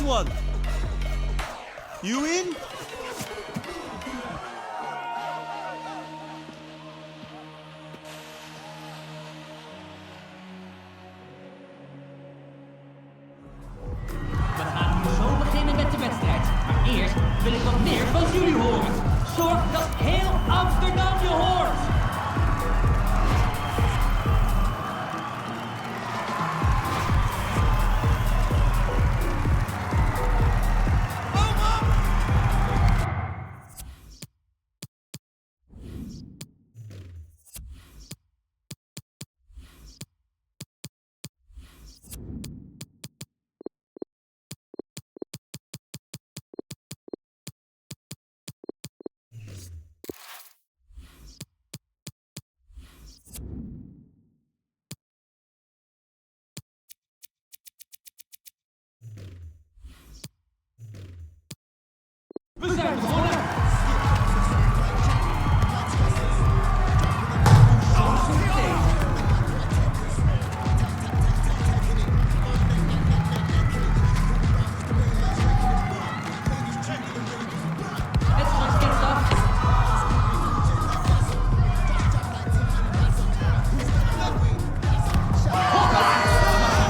one. You in? We gaan nu zo beginnen met de wedstrijd. Maar eerst wil ik wat meer van jullie horen. Zorg dat heel Amsterdam je hoort. We zijn begonnen! Het schot kent af. Hoppa!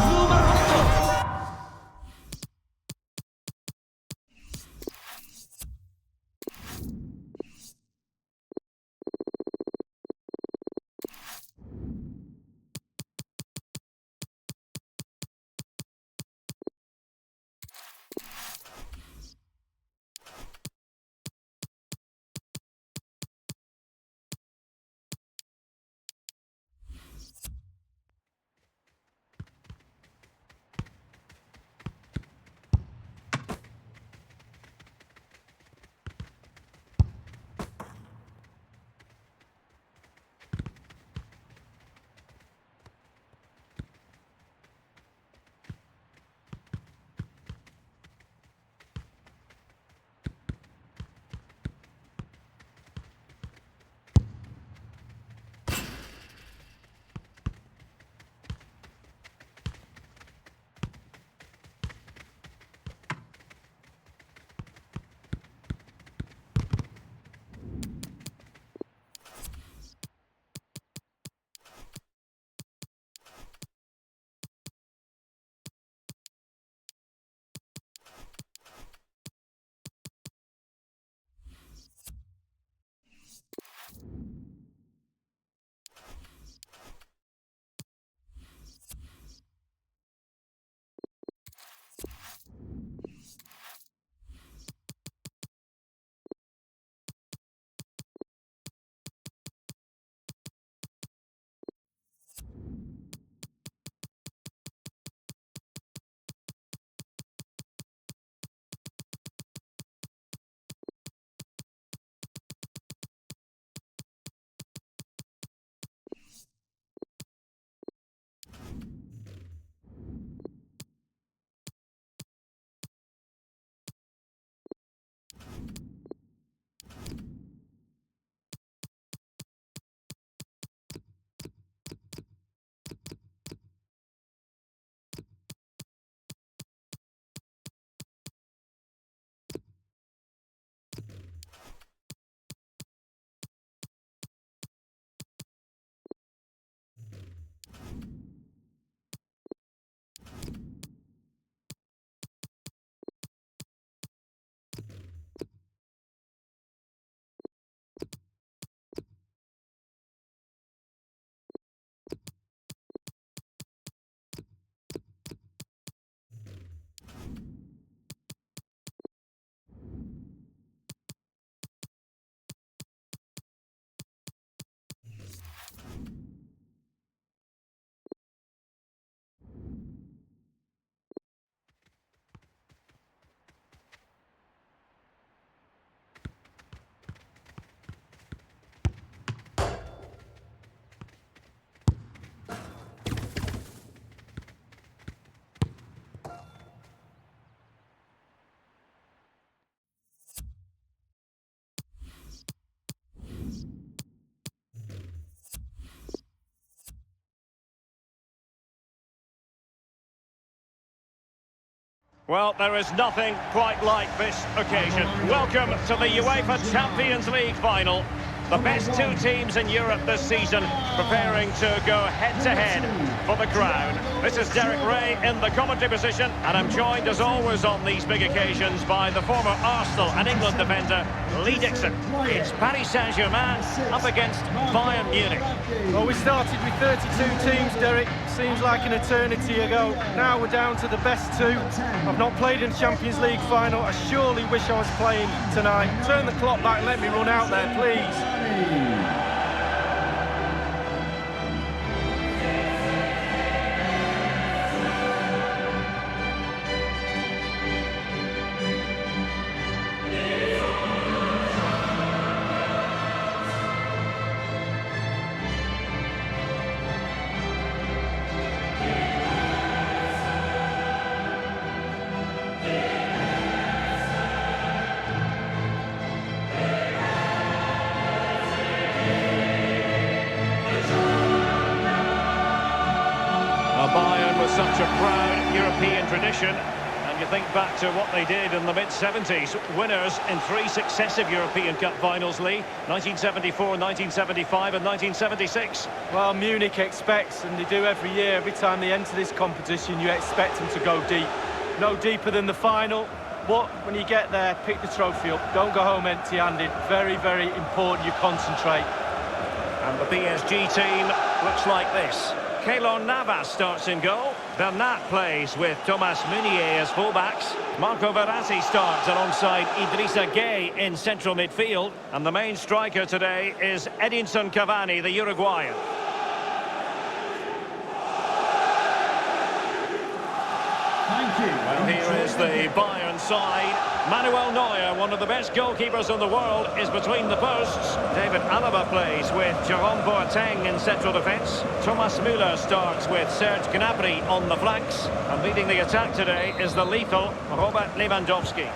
Noem maar op! Well, there is nothing quite like this occasion. Welcome to the UEFA Champions League final. The best two teams in Europe this season preparing to go head-to-head for the crown. This is Derek Ray in the commentary position, and I'm joined as always on these big occasions by the former Arsenal and England defender, Lee Dixon. It's Paris Saint-Germain up against Bayern Munich. Well, we started with 32 teams, Derek. Seems like an eternity ago. Now we're down to the best two. I've not played in a Champions League final. I surely wish I was playing tonight. Turn the clock back and let me run out there, please. Bayern with such a proud European tradition, and you think back to what they did in the mid-70s, winners in 3 successive European Cup finals, Lee, 1974, 1975 and 1976. Well, Munich expects, and they do every year, every time they enter this competition, you expect them to go deep. No deeper than the final, but when you get there, pick the trophy up. Don't go home empty-handed. Very, very important you concentrate. And the PSG team looks like this. Keylor Navas starts in goal. Bernat plays with Thomas Meunier as fullbacks. Marco Verratti starts alongside Idrissa Gueye in central midfield. And the main striker today is Edinson Cavani, the Uruguayan. Thank you. Well, here is the Bayern side. Manuel Neuer, one of the best goalkeepers in the world, is between the posts. David Alaba plays with Jerome Boateng in central defence. Thomas Müller starts with Serge Gnabry on the flanks. And leading the attack today is the lethal Robert Lewandowski.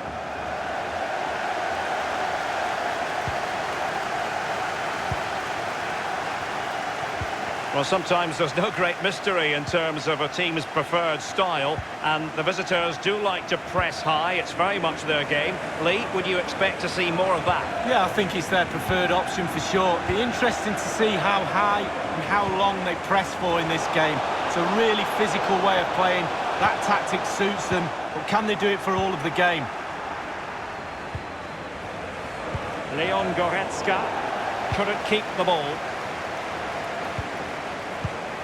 Well, sometimes there's no great mystery in terms of a team's preferred style, and the visitors do like to press high. It's very much their game. Lee, would you expect to see more of that? Yeah, I think it's their preferred option for sure. It'll be interesting to see how high and how long they press for in this game. It's a really physical way of playing. That tactic suits them, but can they do it for all of the game? Leon Goretzka couldn't keep the ball.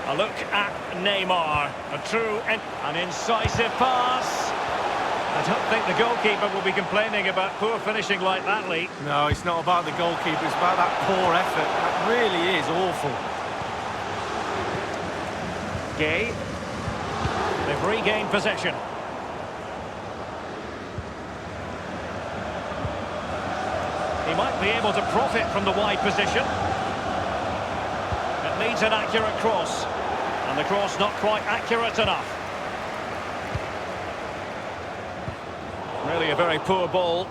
A look at Neymar, a true and an incisive pass. I don't think the goalkeeper will be complaining about poor finishing like that, Lee. No, it's not about the goalkeeper, it's about that poor effort. That really is awful. Gueye. They've regained possession. He might be able to profit from the wide position. It needs an accurate cross. And the cross not quite accurate enough. Really a very poor ball.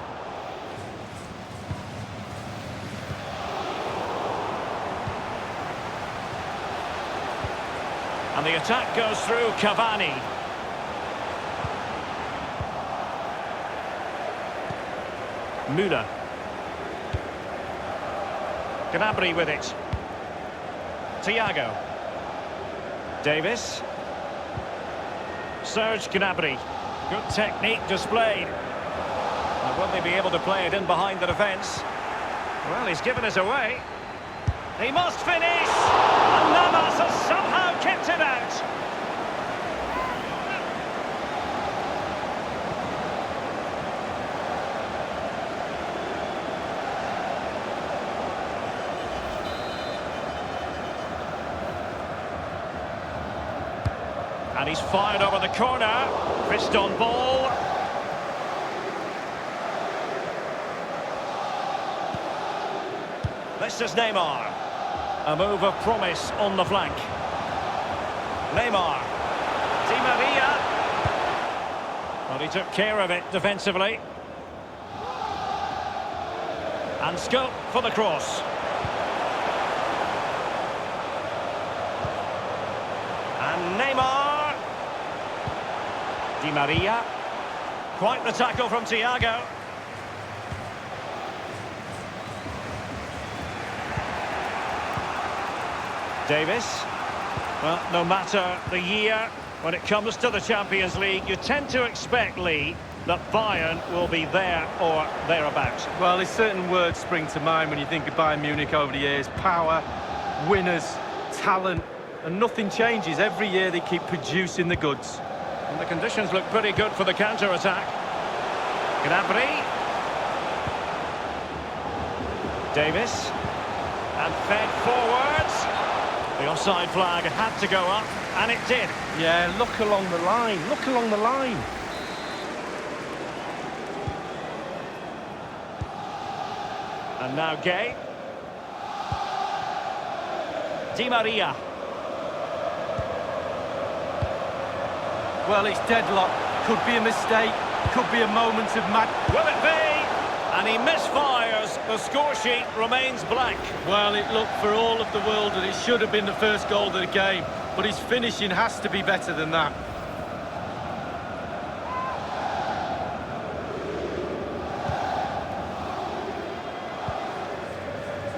And the attack goes through Cavani. Müller. Gnabry with it. Thiago. Davis. Serge Gnabry. Good technique displayed. And will they be able to play it in behind the defence? Well, he's given us away. He must finish! And Navas has somehow kept it out. And he's fired over the corner. Fist on ball. This is Neymar. A move of promise on the flank. Neymar. Di Maria. Well, he took care of it defensively. And scope for the cross. And Neymar. Di Maria. Quite the tackle from Thiago. Davis. Well, no matter the year, when it comes to the Champions League, you tend to expect, Lee, that Bayern will be there or thereabouts. Well, there's certain words spring to mind when you think of Bayern Munich over the years. Power, winners, talent, and nothing changes. Every year they keep producing the goods. And the conditions look pretty good for the counter-attack. Gnabry. Davis. And fed forwards. The offside flag had to go up, and it did. Yeah, look along the line. Look along the line. And now Gay. Di Maria. Well, it's deadlock. Could be a mistake. Could be a moment of mad... Will it be? And he misfires. The score sheet remains blank. Well, it looked for all of the world that it should have been the first goal of the game. But his finishing has to be better than that.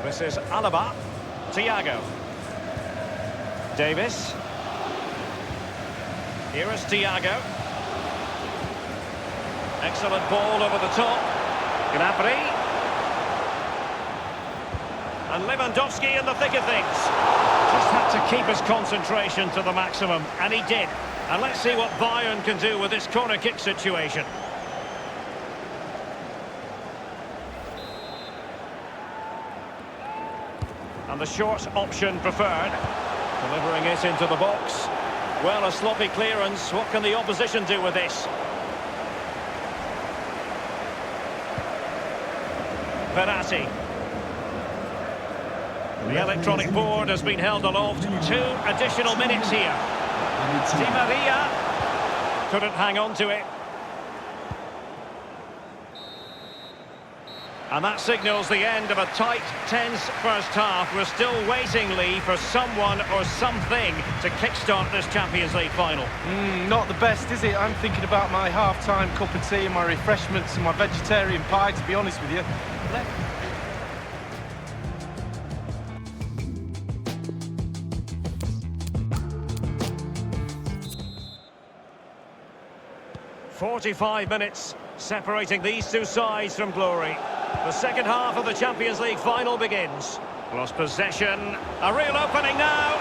This is Alaba. Thiago. Davis. Here is Thiago. Excellent ball over the top. Gnabry. And Lewandowski in the thick of things. Just had to keep his concentration to the maximum, and he did. And let's see what Bayern can do with this corner kick situation. And the short option preferred. Delivering it into the box. Well, a sloppy clearance. What can the opposition do with this? Verratti. The electronic board has been held aloft. 2 additional minutes here. Di Maria couldn't hang on to it. And that signals the end of a tight, tense first half. We're still waiting, Lee, for someone or something to kickstart this Champions League final. Not the best, is it? I'm thinking about my half-time cup of tea and my refreshments and my vegetarian pie, to be honest with you. 45 minutes separating these two sides from glory. The second half of the Champions League final begins. Lost possession. A real opening now.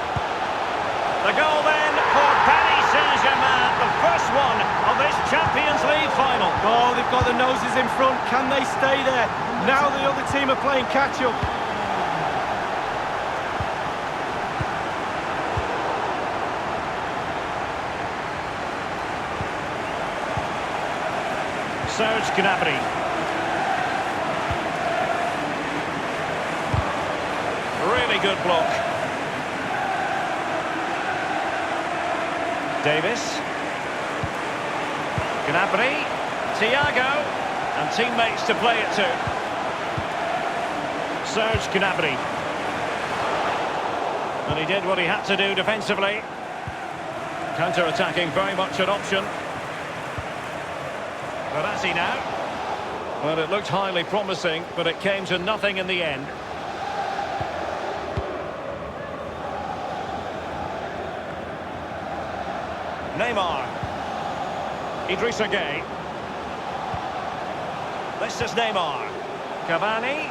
The goal then for Paris Saint-Germain, the first one of this Champions League final. Oh, they've got the noses in front. Can they stay there? Now the other team are playing catch-up. Serge Gnabry. Really good block. Davis. Gnabry. Thiago. And teammates to play it to. Serge Gnabry. And he did what he had to do defensively. Counter-attacking, very much an option. Verratti now. Well, it looked highly promising, but it came to nothing in the end. Neymar. Idrissa Gueye. This is Neymar. Cavani.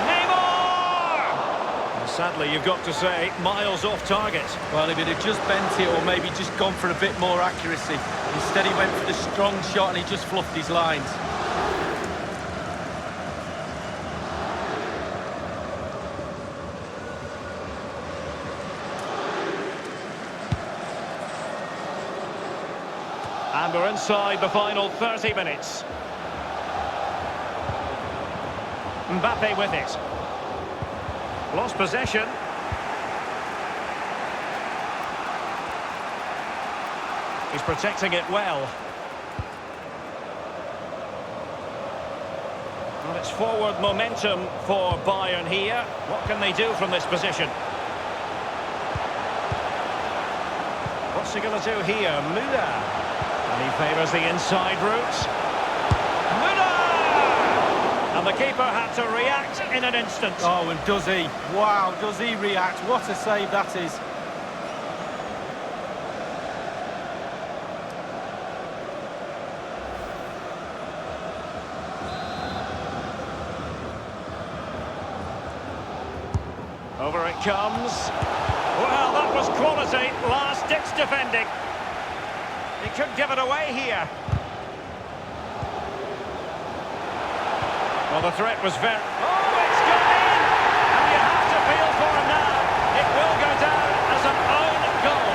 Neymar! And sadly, you've got to say, miles off target. Well, if he'd have just bent it or maybe just gone for a bit more accuracy. Instead, he went for the strong shot and he just fluffed his lines. And we're inside the final 30 minutes. Mbappe with it. Lost possession. He's protecting it well. Well, it's forward momentum for Bayern here. What can they do from this position? What's he going to do here? Müller. And he favours the inside route. Müller! And the keeper had to react in an instant. Oh, and does he? Wow, does he react? What a save that is. Over it comes. Well, that was quality. Last-ditch defending. He could give it away here. Well, the threat was very... Oh, it's gone in! And you have to feel for him now. It will go down as an own goal.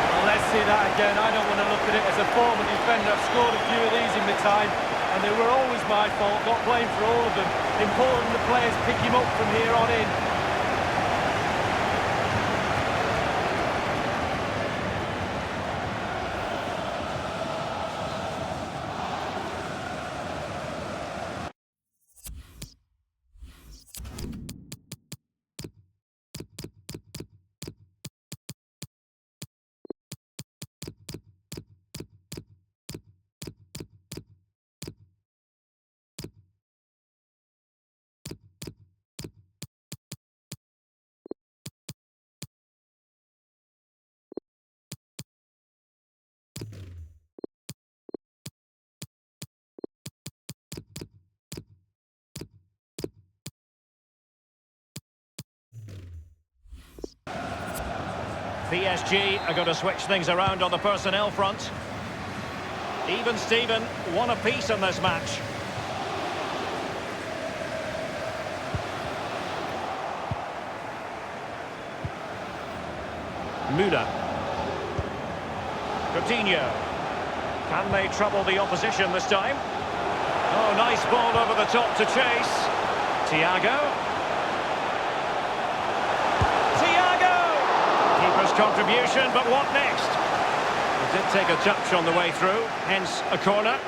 Well, let's see that again. I don't want to look at it as a former defender. I've scored a few of these in my time, and they were always my fault. Got blamed for all of them. Important the players pick him up from here on in. PSG are going to switch things around on the personnel front. Even Steven, one apiece in this match. Müller. Coutinho. Can they trouble the opposition this time? Oh, nice ball over the top to chase. Thiago. Contribution, but what next? It did take a touch on the way through, hence a corner.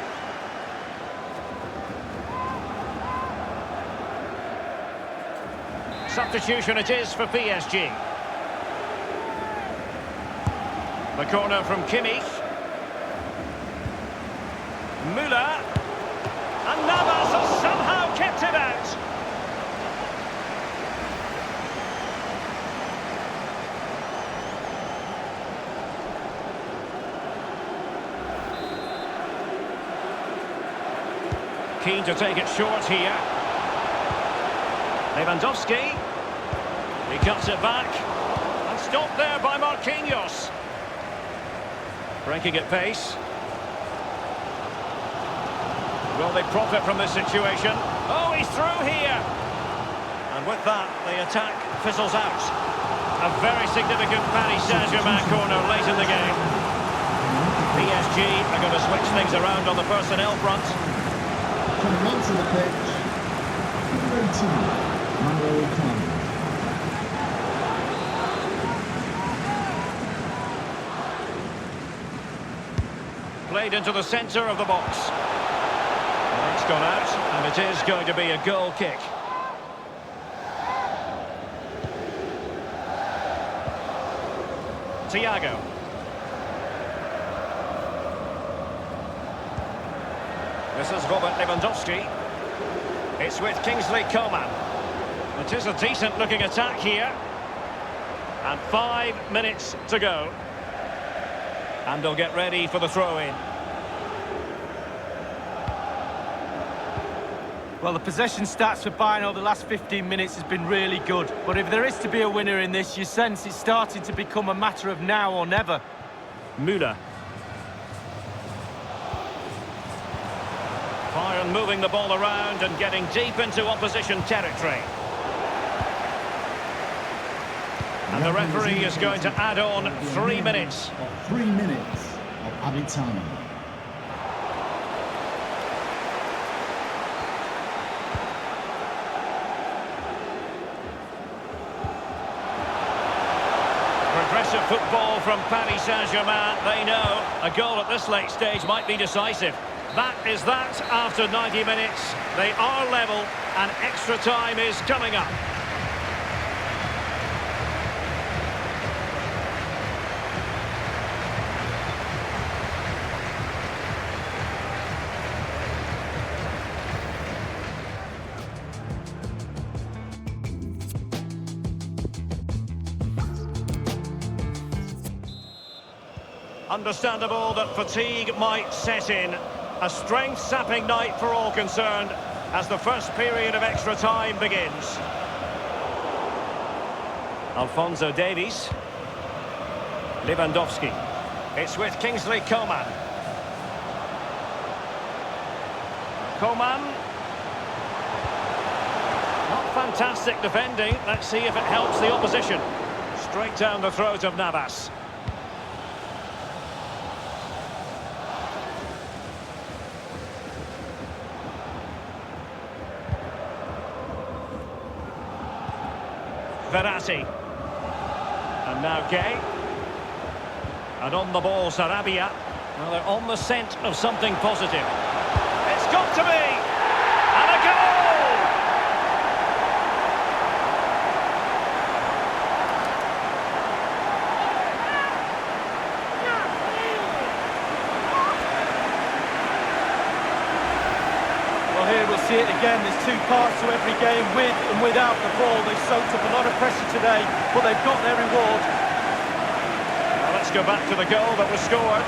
Substitution it is for PSG. The corner from Kimmich. Müller. And Navas has somehow kept it out. Keen to take it short here. Lewandowski. He cuts it back. And stopped there by Marquinhos. Breaking at pace. Will they profit from this situation? Oh, he's through here. And with that, the attack fizzles out. A very significant Paris Saint-Germain corner late in the game. PSG are going to switch things around on the personnel front. Coming onto the pitch, number 18, Manuel Khan. Played into the centre of the box. Well, it's gone out, and it is going to be a goal kick. Thiago. This is Robert Lewandowski. It's with Kingsley Coman. It is a decent-looking attack here. And 5 minutes to go. And they'll get ready for the throw-in. Well, the possession stats for Bayern over the last 15 minutes has been really good. But if there is to be a winner in this, you sense it's starting to become a matter of now or never. Müller. Bayern moving the ball around and getting deep into opposition territory. And the referee is going to add on 3 minutes. 3 minutes of added time. Progressive football from Paris Saint-Germain. They know a goal at this late stage might be decisive. That is that after 90 minutes. They are level and extra time is coming up. Understandable that fatigue might set in. A strength-sapping night for all concerned as the first period of extra time begins. Alphonso Davies. Lewandowski. It's with Kingsley Coman. Coman. Not fantastic defending. Let's see if it helps the opposition. Straight down the throat of Navas. Verratti. And now Gay. And on the ball, Sarabia. Well, they're on the scent of something positive. It's got to be! And a goal! Well, here we'll see it again. There's two parts to every game, with and without the ball. They've soaked up a lot of pressure today, but they've got their reward. Well, let's go back to the goal that was scored.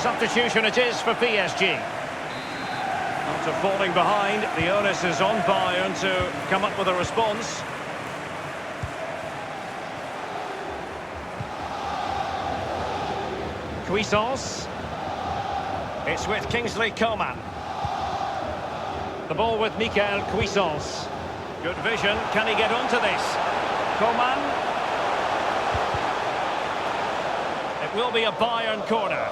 Substitution it is for PSG. After falling behind, the onus is on Bayern to come up with a response. Cuisance. It's with Kingsley Coman. The ball with Michael Cuisance. Good vision. Can he get onto this? Coman. It will be a Bayern corner.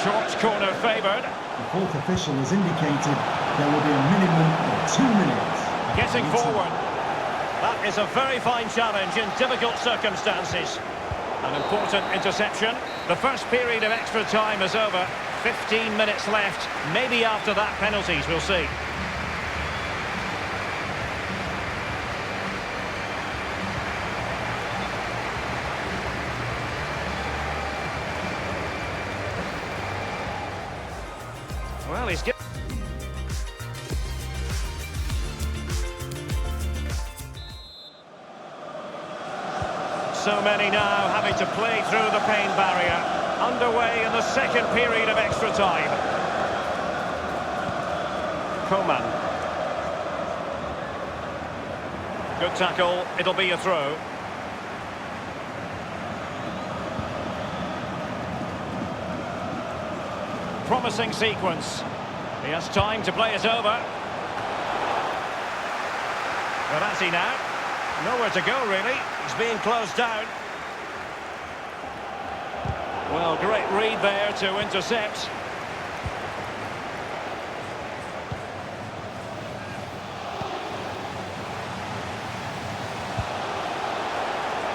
Short corner favoured. The fourth official has indicated there will be a minimum of 2 minutes. Getting forward. That is a very fine challenge in difficult circumstances. An important interception. The first period of extra time is over. 15 minutes left. Maybe after that, penalties, we'll see. Well, he's given. So many now having to play through the pain barrier. Underway in the second period of extra time. Coman. Good tackle. It'll be a throw. Promising sequence. He has time to play it over. Verratti now. Nowhere to go, really. He's being closed down. Well, great read there to intercept.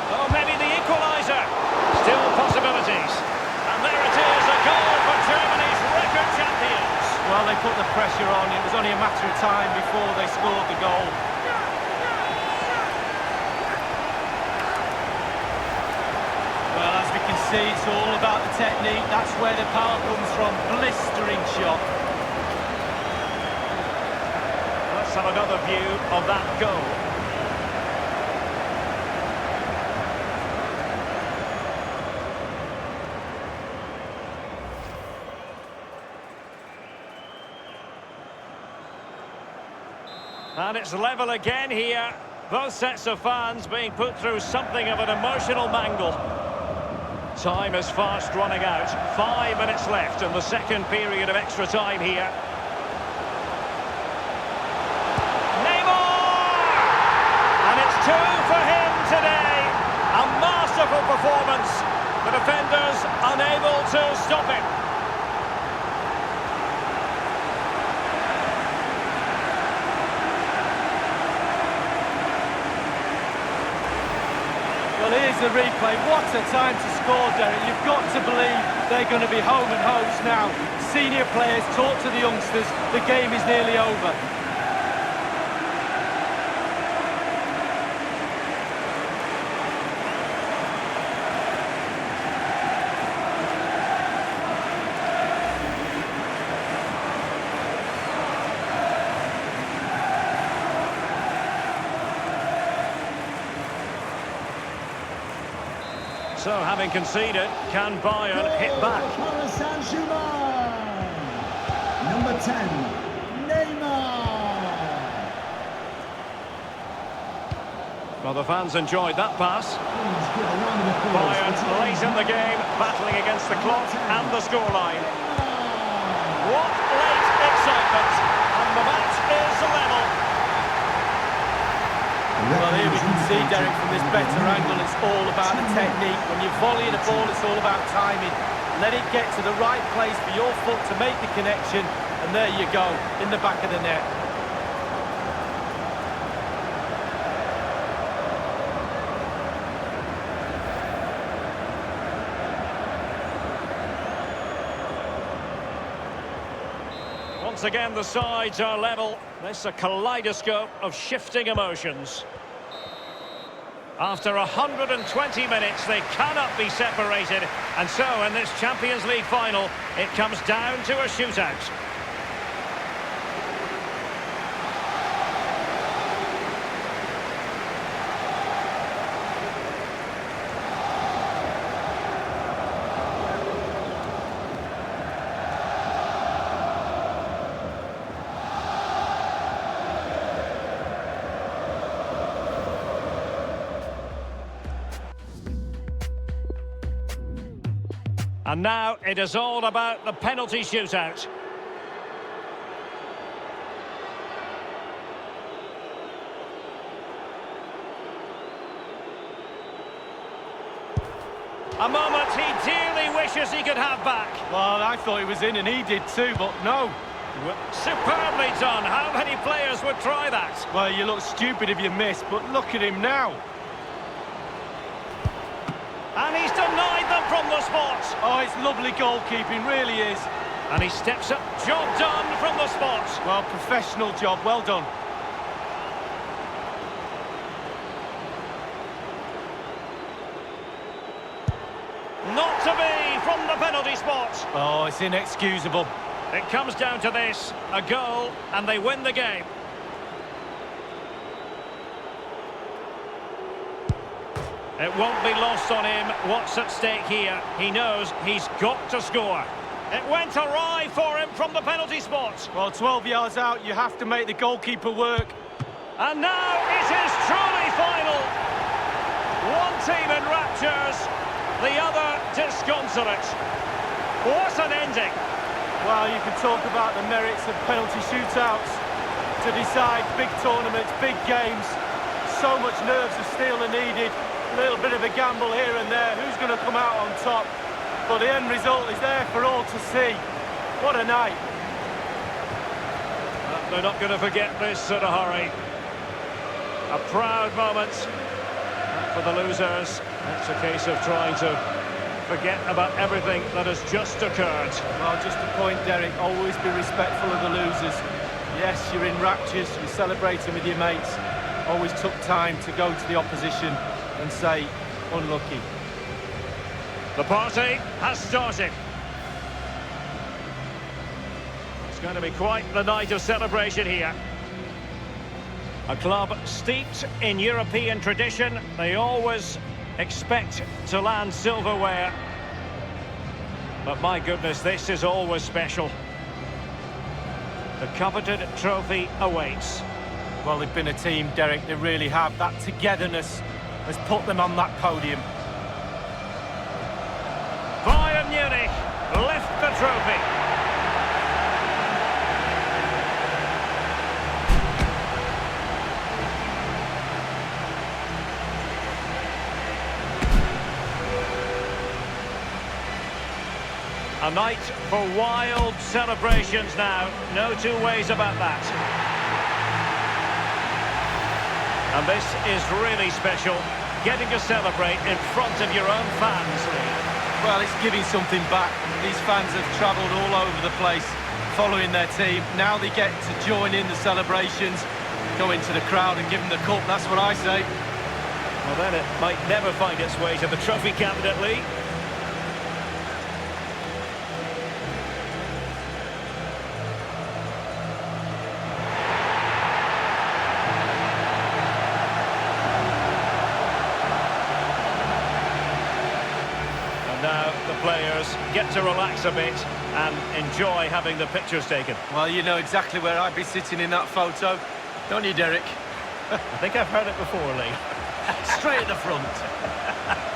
Oh, maybe the equaliser. Still possibilities. And there it is, a goal for Germany's record champions. Well, they put the pressure on. It was only a matter of time before they scored the goal. Well, as we can see, it's all about the technique. That's where the power comes from. Blistering shot. Let's have another view of that goal. And it's level again here. Both sets of fans being put through something of an emotional mangle. Time is fast running out. 5 minutes left in the second period of extra time here. Neymar! And it's 2 for him today. A masterful performance. The defenders unable to stop him. Well, here's the replay. What a time to score, Derek. You've got to believe they're going to be home and hosed now. Senior players talk to the youngsters. The game is nearly over. So, having conceded, can Bayern hit back? Paris Saint-Germain. Number 10, Neymar. Well, the fans enjoyed that pass. Please give a round of applause. Bayern late in the game, battling against the clock and the scoreline. What late excitement! And the match is level. Well, here we can see, Derek, from this better angle, it's all about the technique. When you're volleying a ball, it's all about timing. Let it get to the right place for your foot to make the connection, and there you go, in the back of the net. Once again, the sides are level. This is a kaleidoscope of shifting emotions. After 120 minutes, they cannot be separated. And so, in this Champions League final, it comes down to a shootout. And now it is all about the penalty shootout. A moment he dearly wishes he could have back. Well, I thought he was in and he did too, but no. Superbly done. How many players would try that? Well, you look stupid if you miss, but look at him now. And he's denied them from the spot. Oh, it's lovely goalkeeping, really is. And he steps up. Job done from the spot. Well, professional job, well done. Not to be from the penalty spot. Oh, it's inexcusable. It comes down to this, a goal, and they win the game. It won't be lost on him what's at stake here. He knows he's got to score. It went awry for him from the penalty spot. Well, 12 yards out, you have to make the goalkeeper work. And now it is truly final. One team in raptures, the other disconsolate. What an ending. Well, you can talk about the merits of penalty shootouts to decide big tournaments, big games. So much nerves of steel are needed. A little bit of a gamble here and there. Who's going to come out on top? But the end result is there for all to see. What a night. They're not going to forget this in a hurry. A proud moment for the losers. It's a case of trying to forget about everything that has just occurred. Well, just a point, Derek, always be respectful of the losers. Yes, you're in raptures, you're celebrating with your mates. Always took time to go to the opposition and say, unlucky. The party has started. It's going to be quite the night of celebration here. A club steeped in European tradition. They always expect to land silverware. But my goodness, this is always special. The coveted trophy awaits. Well, they've been a team, Derek, they really have. That togetherness has put them on that podium. Bayern Munich lift the trophy. A night for wild celebrations now. No two ways about that. And this is really special. getting to celebrate in front of your own fans, Lee. Well, it's giving something back. These fans have travelled all over the place following their team. Now they get to join in the celebrations, go into the crowd and give them the cup. That's what I say. Well, then it might never find its way to the trophy cabinet, Lee. And now the players get to relax a bit and enjoy having the pictures taken. Well, you know exactly where I'd be sitting in that photo, don't you, Derek? I think I've heard it before, Lee. Straight at the front.